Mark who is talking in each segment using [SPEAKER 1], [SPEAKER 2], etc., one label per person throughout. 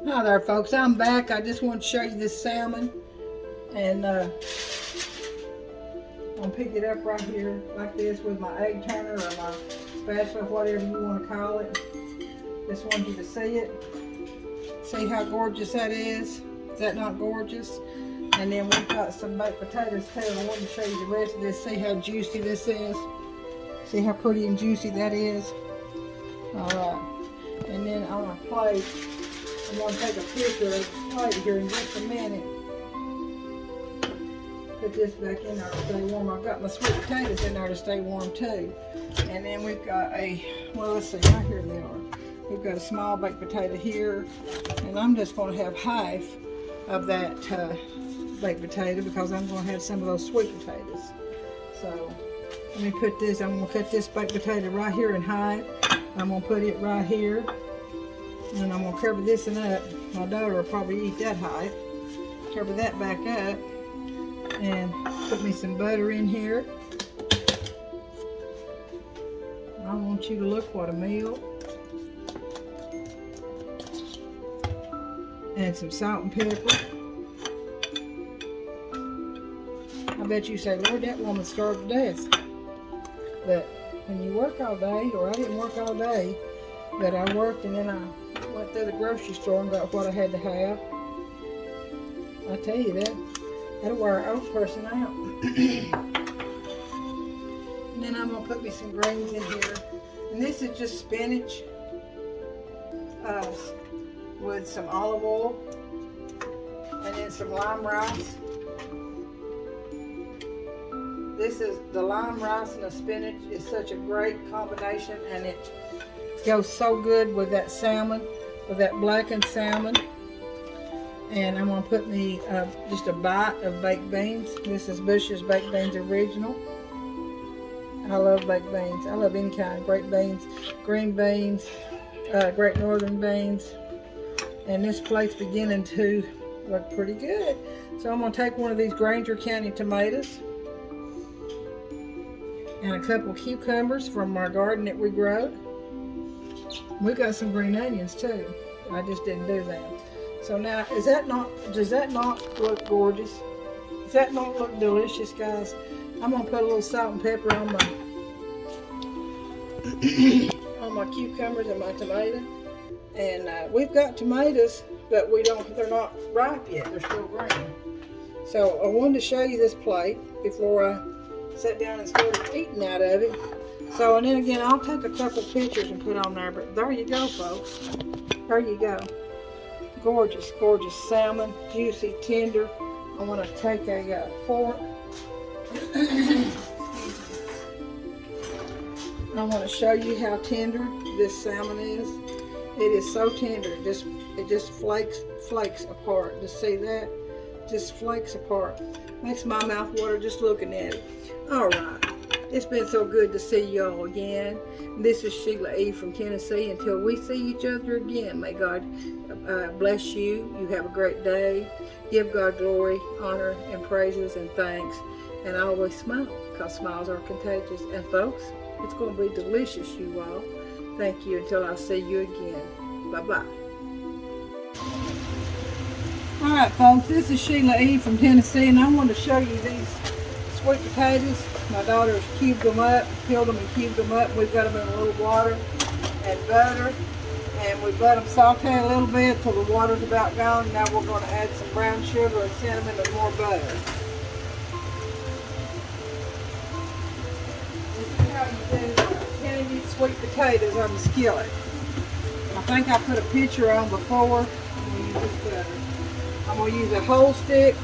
[SPEAKER 1] Hi there, folks. I'm back. I just want to show you this salmon, and I'm gonna pick it up right here like this with my egg turner or my spatula, whatever you want to call it. Just want you to see it. See how gorgeous that is? Is that not gorgeous? And then we've got some baked potatoes too. I want to show you the rest of this. See how juicy this is? See how pretty and juicy that is? All right. And then on our plate, I'm going to take a picture of the plate here in just a minute. Put this back in there to stay warm. I've got my sweet potatoes in there to stay warm too. And then we've got well, let's see, right here they are. We've got a small baked potato here. And I'm just going to have half of that baked potato because I'm going to have some of those sweet potatoes. So let me put this, I'm going to cut this baked potato right here in half. I'm going to put it right here. And I'm going to cover this one up. My daughter will probably eat that height. Cover that back up. And put me some butter in here. I want you to look what a meal. And some salt and pepper. I bet you say, Lord, that woman starved to death. But when you work all day, or I didn't work all day, but I worked and then I went to the grocery store and got what I had to have. I tell you that'll wear an old person out. And then I'm gonna put me some greens in here. And this is just spinach with some olive oil and then some lime rice. This is the lime rice and the spinach is such a great combination, and it goes so good with that salmon, with that blackened salmon. And I'm going to put me just a bite of baked beans. This is Bush's Baked Beans Original. I love baked beans. I love any kind of great beans. Green beans, Great Northern beans. And this plate's beginning to look pretty good. So I'm going to take one of these Granger County tomatoes and a couple cucumbers from our garden that we grow. We got some green onions too. I just didn't do them. So now, does that not look gorgeous? Does that not look delicious, guys? I'm gonna put a little salt and pepper on my on my cucumbers and my tomato. And we've got tomatoes, but they're not ripe yet. They're still green. So I wanted to show you this plate before I sat down and started eating out of it. So, and then again, I'll take a couple pictures and put on there, but there you go, folks. There you go. Gorgeous, gorgeous salmon, juicy, tender. I want to take a fork. I want to show you how tender this salmon is. It is so tender. It just flakes apart. Just see that? Just flakes apart. Makes my mouth water just looking at it. All right. It's been so good to see y'all again. This is Sheila E. from Tennessee. Until we see each other again, may God bless you. You have a great day. Give God glory, honor, and praises and thanks. And always smile, because smiles are contagious. And folks, it's going to be delicious, you all. Thank you until I see you again. Bye-bye. All right, folks, this is Sheila E. from Tennessee, and I want to show you these sweet potatoes. My daughter's cubed them up, peeled them and cubed them up. We've got them in a little water and butter, and we've let them saute a little bit till the water's about gone. Now we're going to add some brown sugar and cinnamon and more butter. This is how you do candied sweet potatoes on the skillet. I think I put a picture on before. I'm going to use this butter. I'm going to use a whole stick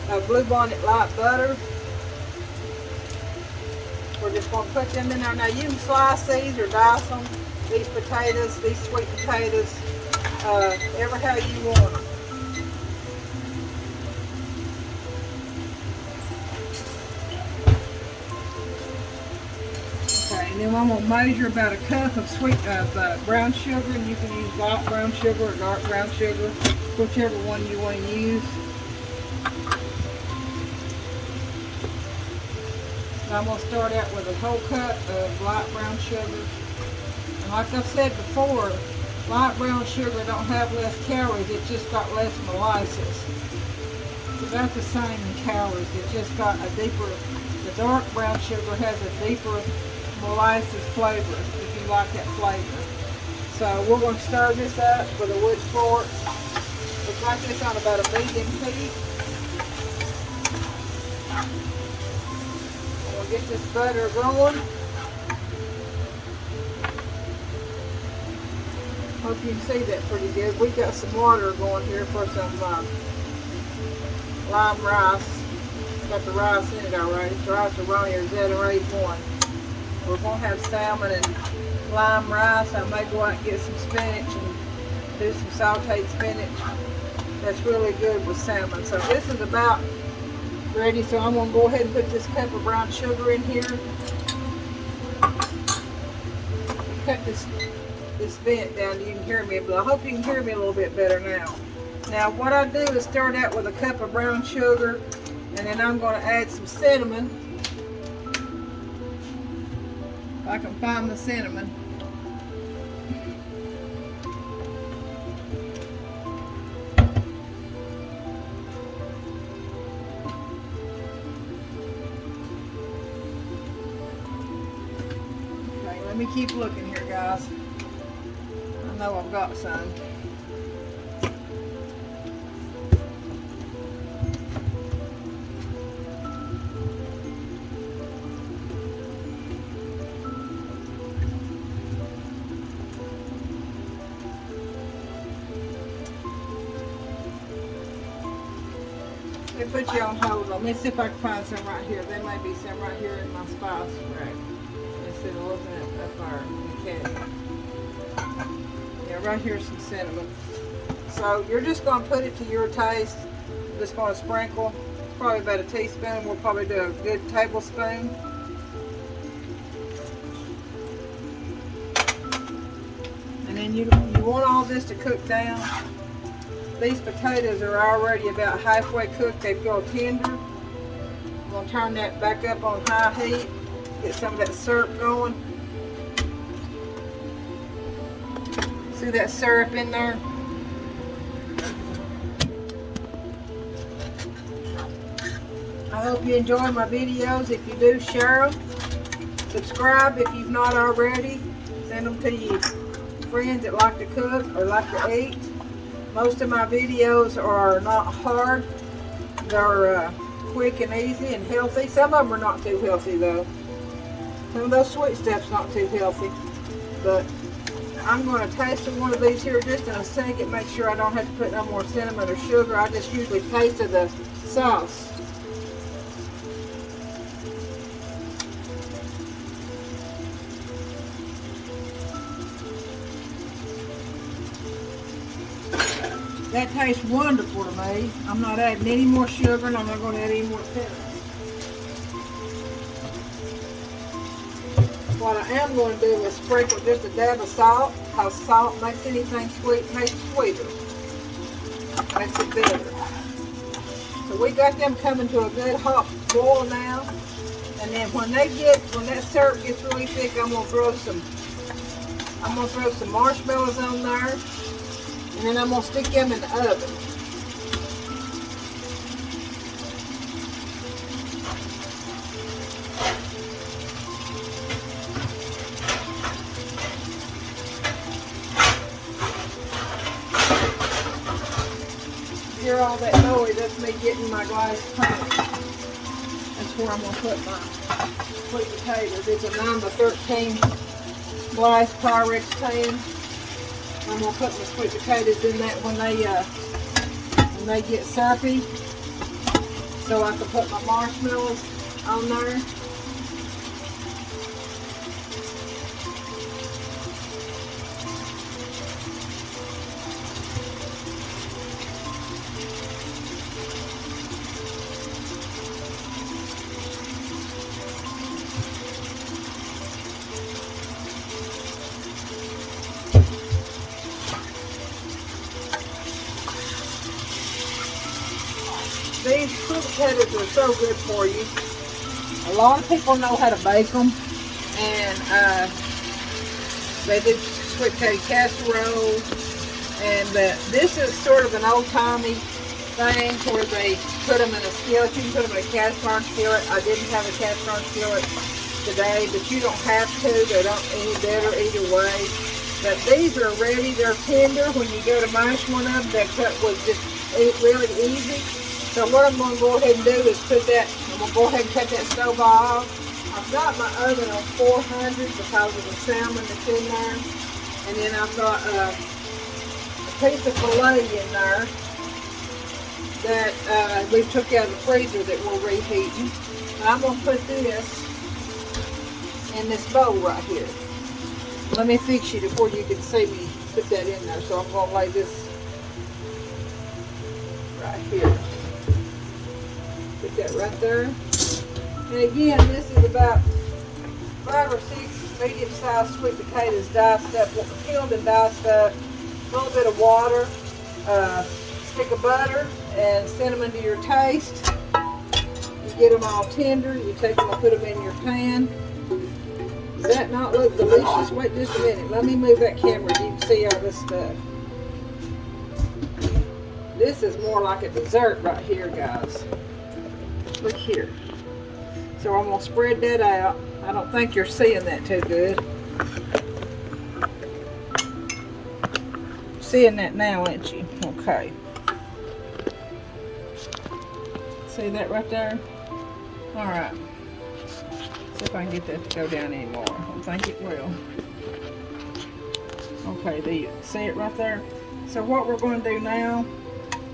[SPEAKER 1] of Bluebonnet light butter. We're just going to put them in there. Now you can slice these or dice them, these potatoes, these sweet potatoes, ever how you want them. Okay, and then I'm going to measure about a cup of brown sugar, and you can use light brown sugar or dark brown sugar, whichever one you want to use. I'm going to start out with a whole cup of light brown sugar. And like I've said before, Light brown sugar don't have less calories, it just got less molasses. It's about the same in calories, it just got a deeper, the dark brown sugar has a deeper molasses flavor, if you like that flavor. So we're going to stir this up with a wood fork. We'll got this on about a medium heat. We'll get this butter going. Hope you can see that pretty good. We got some water going here for some lime rice. Got the rice in it already. It's rice aroni or etc.It one. We're going to have salmon and lime rice. I may go out and get some spinach and do some sauteed spinach. That's really good with salmon. So this is about ready. So I'm going to go ahead and put this cup of brown sugar in here. Cut this vent down so you can hear me, but I hope you can hear me a little bit better now. Now what I do is start out with a cup of brown sugar, and then I'm going to add some cinnamon. If I can find the cinnamon. Okay, let me keep looking here, guys. I know I've got some. They put you on hold. Let me see if I can find some right here. There may be some right here in my spice rack. Instead of looking at up there in the cabinet. Yeah, right here's some cinnamon. So you're just going to put it to your taste. I'm just going to sprinkle. Probably about a teaspoon. We'll probably do a good tablespoon. And then you want all this to cook down. These potatoes are already about halfway cooked. They feel tender. I'm going to turn that back up on high heat. Get some of that syrup going. See that syrup in there? I hope you enjoy my videos. If you do, share them. Subscribe if you've not already. Send them to your friends that like to cook or like to eat. Most of my videos are not hard. They're quick and easy and healthy. Some of them are not too healthy though. Some of those sweet stuff's not too healthy. But I'm going to taste one of these here just in a second. Make sure I don't have to put no more cinnamon or sugar. I just usually taste of the sauce. That tastes wonderful to me. I'm not adding any more sugar and I'm not going to add any more cinnamon. What I am going to do is sprinkle just a dab of salt, because salt makes anything sweet taste sweeter. Makes it better. So we got them coming to a good hot boil now. And then when that syrup gets really thick, I'm gonna throw some marshmallows on there. And then I'm going to stick them in the oven. Hear all that noise? That's me getting my glass pan. That's where I'm going to put my sweet potatoes. It's a 9x13 glass Pyrex pan. I'm going to put my sweet potatoes in that when they get syrupy, so I can put my marshmallows on there. These sweet potatoes are so good for you. A lot of people know how to bake them, and they do sweet potato casserole. And this is sort of an old-timey thing where they put them in a skillet. You can put them in a cast iron skillet. I didn't have a cast iron skillet today, but you don't have to. They don't any better either way. But these are ready. They're tender. When you go to mash one of them, they cut was just really easy. So what I'm going to go ahead and do is put that, I'm going to go ahead and cut that stove off. I've got my oven on 400 because of the salmon that's in there. And then I've got a piece of filet in there that we took out of the freezer that we're reheating. And I'm going to put this in this bowl right here. Let me fix you before you can see me put that in there. So I'm going to lay this right here. Put that right there. And again, this is about 5 or 6 medium-sized sweet potatoes diced up, peeled and diced up, a little bit of water, stick of butter, and cinnamon to your taste. You get them all tender. You take them and put them in your pan. Does that not look delicious? Wait just a minute. Let me move that camera so you can see all this stuff. This is more like a dessert right here, guys. Look here. So I'm going to spread that out. I don't think you're seeing that too good. Seeing that now, ain't you? Okay. See that right there? Alright. See if I can get that to go down anymore. I don't think it will. Okay, do you see it right there? So what we're going to do now,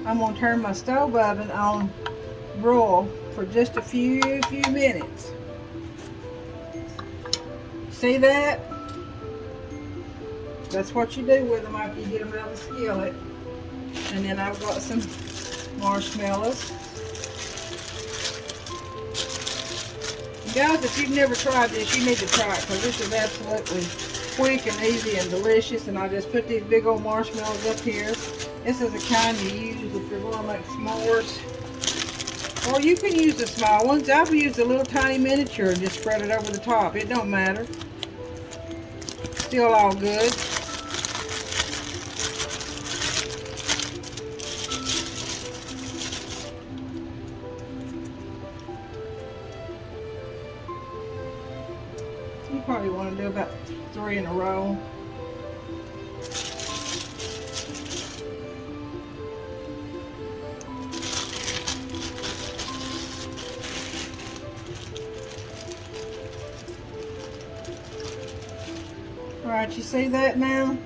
[SPEAKER 1] I'm going to turn my stove oven on broil for just a few minutes. See that? That's what you do with them after you get them out of the skillet. And then I've got some marshmallows. Guys, if you've never tried this, you need to try it because this is absolutely quick and easy and delicious. And I just put these big old marshmallows up here. This is the kind you use if you're going to make s'mores. Or you can use the small ones. I've used a little tiny miniature and just spread it over the top. It don't matter. Still all good. You probably want to do about 3 in a row. Alright, you see that now?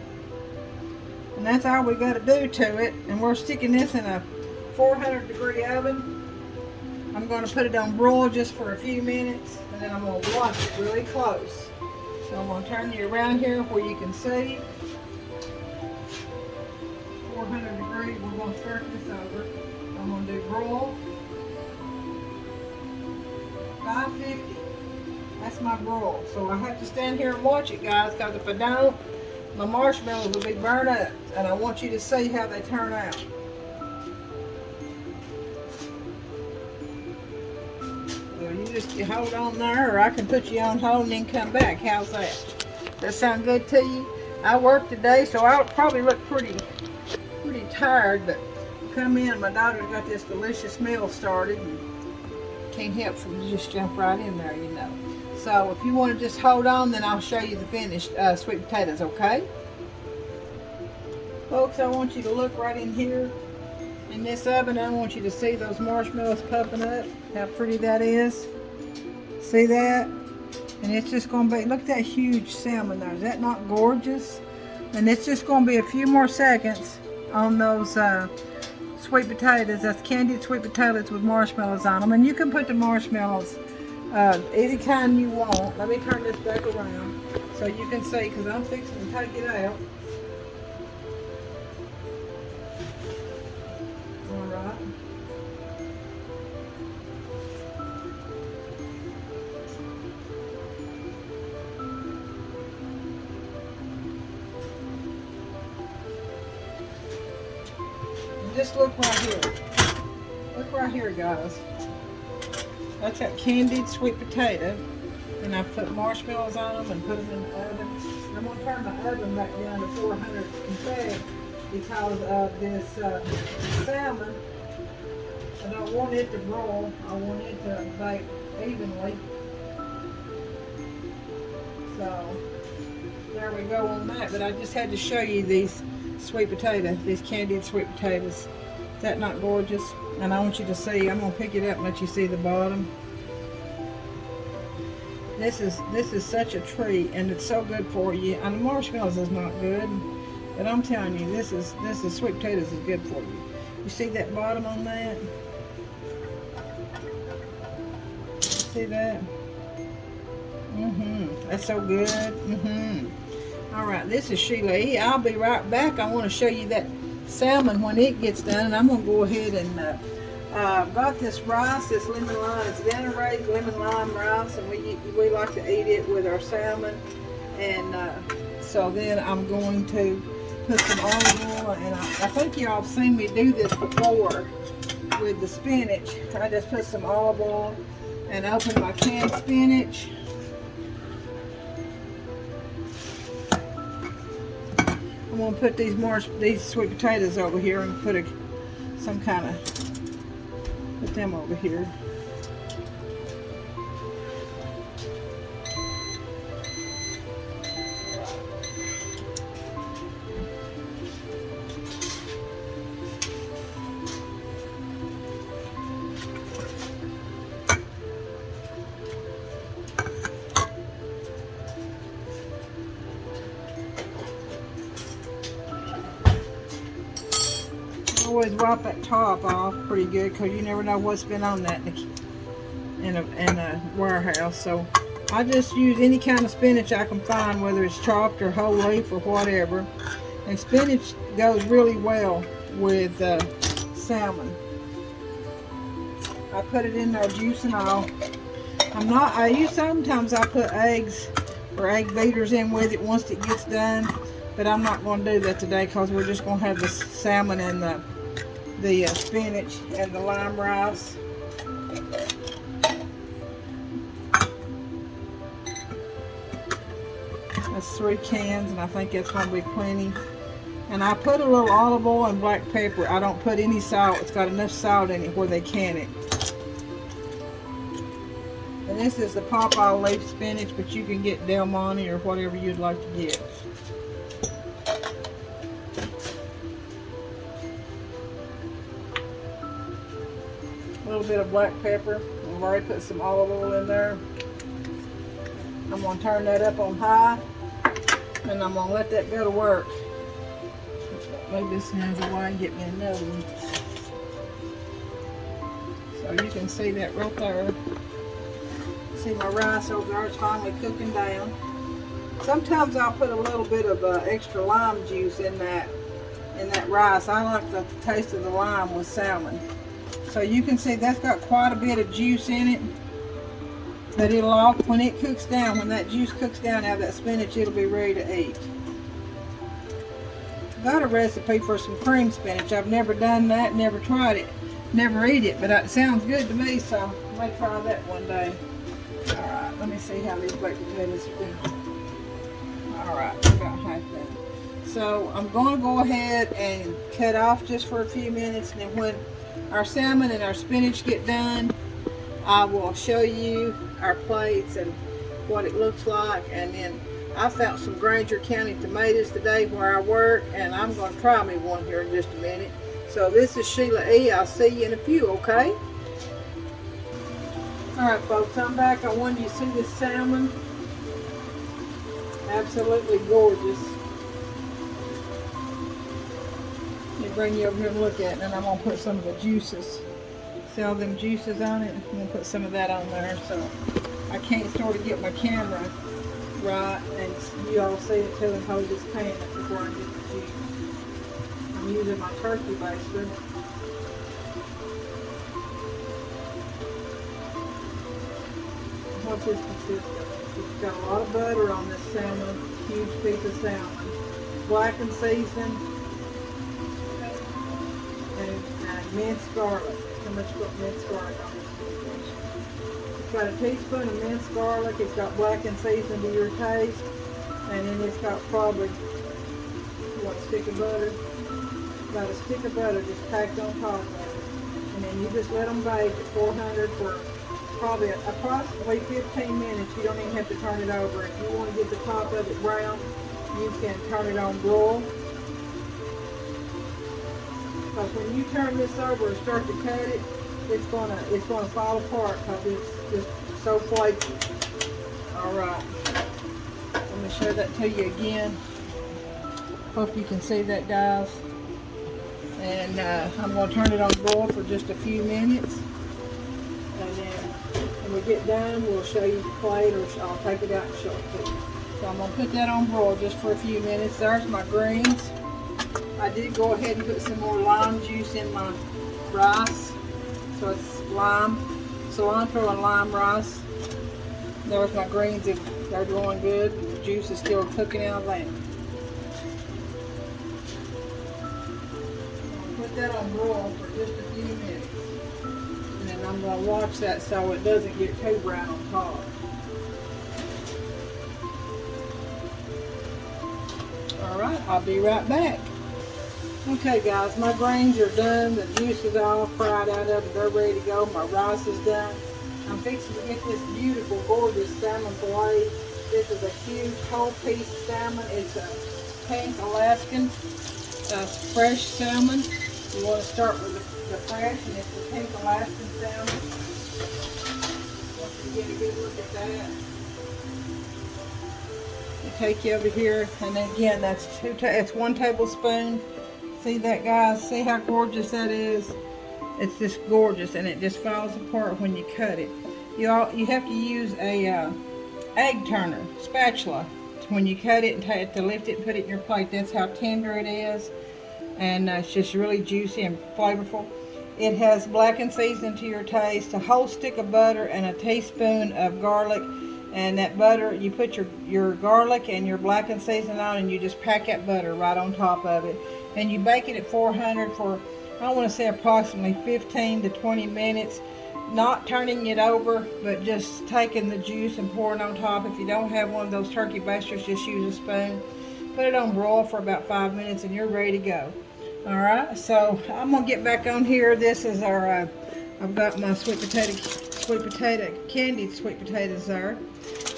[SPEAKER 1] And that's all we got to do to it. And we're sticking this in a 400-degree oven. I'm going to put it on broil just for a few minutes. And then I'm going to watch it really close. So I'm going to turn you around here where you can see. 400 degrees, we're going to start this over. I'm going to do broil. 550. That's my broil. So I have to stand here and watch it, guys, because if I don't, my marshmallows will be burnt up. And I want you to see how they turn out. Well, you hold on there, or I can put you on hold and then come back. How's that? That sound good to you? I worked today, so I'll probably look pretty tired, but come in, my daughter's got this delicious meal started, and can't help from just jump right in there, you know. So if you want to just hold on, then I'll show you the finished sweet potatoes, okay? Folks, I want you to look right in here in this oven. I want you to see those marshmallows puffing up, how pretty that is. See that? And it's just going to be, look at that huge salmon there. Is that not gorgeous? And it's just going to be a few more seconds on those sweet potatoes. That's candied sweet potatoes with marshmallows on them. And you can put the marshmallows any kind you want. Let me turn this back around so you can see, because I'm fixing to take it out. Alright. Just look right here. Look right here, guys. That's that candied sweet potato. And I've put marshmallows on them and put them in the oven. I'm going to turn my oven back down to 400 instead because of this salmon. I don't want it to broil. I want it to bake evenly. So there we go on that. But I just had to show you these sweet potatoes, these candied sweet potatoes. Is that not gorgeous? And I want you to see, I'm going to pick it up and let you see the bottom. This is such a treat, and it's so good for you. And the marshmallows is not good, but I'm telling you, this is sweet potatoes is good for you. You see that bottom on that? See that? That's so good. All right, this is Sheila E. I'll be right back. I want to show you that salmon when it gets done, and I'm going to go ahead and got this rice, this lemon lime. It's dinner raised lemon lime rice, and we like to eat it with our salmon. And so then I'm going to put some olive oil, and I think y'all have seen me do this before with the spinach. I just put some olive oil and open my canned spinach. I'm going to put these sweet potatoes over here and put some kind of, put them over here. Always wipe that top off pretty good because you never know what's been on that in a warehouse. So I just use any kind of spinach I can find, whether it's chopped or whole leaf or whatever. And spinach goes really well with salmon. I put it in there, juice and all. Sometimes I put eggs or egg beaters in with it once it gets done, but I'm not going to do that today because we're just going to have the salmon and the spinach and the lime rice. That's 3 cans, and I think that's going to be plenty. And I put a little olive oil and black pepper. I don't put any salt. It's got enough salt in it where they can it. And this is the Popeye leaf spinach, but you can get Del Monte or whatever you'd like to get. A little bit of black pepper. I've already put some olive oil in there. I'm going to turn that up on high, and I'm going to let that go to work. Maybe this has a way to get me another one. So you can see that right there. See my rice over there, it's finally cooking down. Sometimes I'll put a little bit of extra lime juice in that rice. I like the taste of the lime with salmon. So you can see that's got quite a bit of juice in it. But it'll all, when it cooks down, when that juice cooks down out of that spinach, it'll be ready to eat. Got a recipe for some cream spinach. I've never done that, never tried it, never eat it, but it sounds good to me, so I may try that one day. Alright, let me see how these baked potatoes are doing. Alright, about half done. So I'm going to go ahead and cut off just for a few minutes, and then when our salmon and our spinach get done, I will show you our plates and what it looks like. And then I found some Granger County tomatoes today where I work, and I'm going to try me one here in just a minute. So this is Sheila E. I'll see you in a few, okay? Alright folks, I'm back. I wanted you to see this salmon. Absolutely gorgeous. Let me bring you over here and look at it, and I'm going to put some of the juices. See all them juices on it? I'm going to put some of that on there, so I can't sort of get my camera right, and you all see it till I hold this pan up before I get the juice. I'm using my turkey baster. What's this consist of? It's got a lot of butter on this salmon, huge piece of salmon. Blackened seasoning and minced garlic. How much minced garlic on this fish? It's got a teaspoon of minced garlic. It's got blackened seasoning to your taste. And then it's got probably, what, a stick of butter? About a stick of butter just packed on top of it. And then you just let them bake at 400 for probably approximately 15 minutes. You don't even have to turn it over. If you want to get the top of it brown, you can turn it on broil. Because when you turn this over and start to cut it, it's gonna fall apart because it's just so flaky. All right, let me show that to you again. Hope you can see that, guys. And I'm gonna turn it on broil for just a few minutes, and then when we get done, we'll show you the plate, or I'll take it out and show it to you. So I'm gonna put that on broil just for a few minutes. There's my greens. I did go ahead and put some more lime juice in my rice. So it's lime, cilantro and lime rice. There's my greens, they're going good. The juice is still cooking out of that. I'll put that on broil for just a few minutes. And then I'm going to watch that so it doesn't get too brown on top. Alright, I'll be right back. Okay guys, my greens are done. The juice is all fried out of it. They're ready to go. My rice is done. I'm fixing to get this beautiful, gorgeous salmon fillet. This is a huge whole piece salmon. It's a pink Alaskan fresh salmon. You want to start with the fresh, and it's the pink Alaskan salmon. Want you to get a good look at that. You take you over here, and then again, it's 1 tablespoon. See that, guys? See how gorgeous that is? It's just gorgeous, and it just falls apart when you cut it. You have to use a egg turner spatula when you cut it and to lift it and put it in your plate. That's how tender it is, and it's just really juicy and flavorful. It has blackened seasoning to your taste, a whole stick of butter, and a teaspoon of garlic. And that butter, you put your garlic and your blackened seasoning on, and you just pack that butter right on top of it. And you bake it at 400 for, I want to say, approximately 15 to 20 minutes. Not turning it over, but just taking the juice and pouring on top. If you don't have one of those turkey basters, just use a spoon. Put it on broil for about 5 minutes, and you're ready to go. Alright, so I'm going to get back on here. This is our, I've got my candied sweet potatoes there.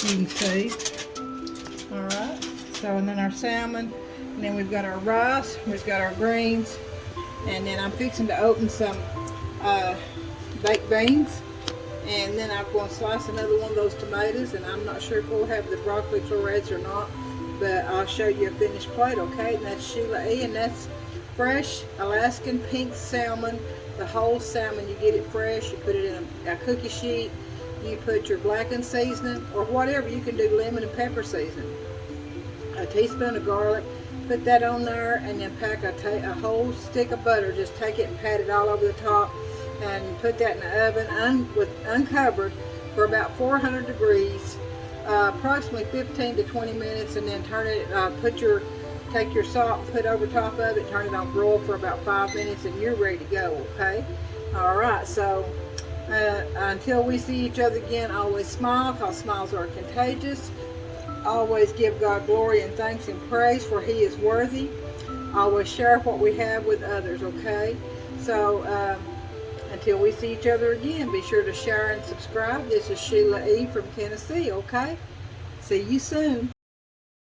[SPEAKER 1] You can see. Alright, so and then our salmon, and then we've got our rice, we've got our greens, and then I'm fixing to open some baked beans, and then I'm going to slice another one of those tomatoes, and I'm not sure if we'll have the broccoli florets or not, but I'll show you a finished plate, okay? And that's Sheila E., and that's fresh Alaskan pink salmon, the whole salmon. You get it fresh, you put it in a cookie sheet, you put your blackened seasoning, or whatever, you can do lemon and pepper seasoning, a teaspoon of garlic, put that on there, and then pack a whole stick of butter. Just take it and pat it all over the top, and put that in the oven uncovered for about 400 degrees, approximately 15 to 20 minutes, and then turn it, take your salt, put over top of it, turn it on broil for about 5 minutes, and you're ready to go, okay? Alright, so until we see each other again, always smile, because smiles are contagious. Always give God glory and thanks and praise, for He is worthy. Always share what we have with others, okay? So, until we see each other again, be sure to share and subscribe. This is Sheila E. from Tennessee, okay? See you soon.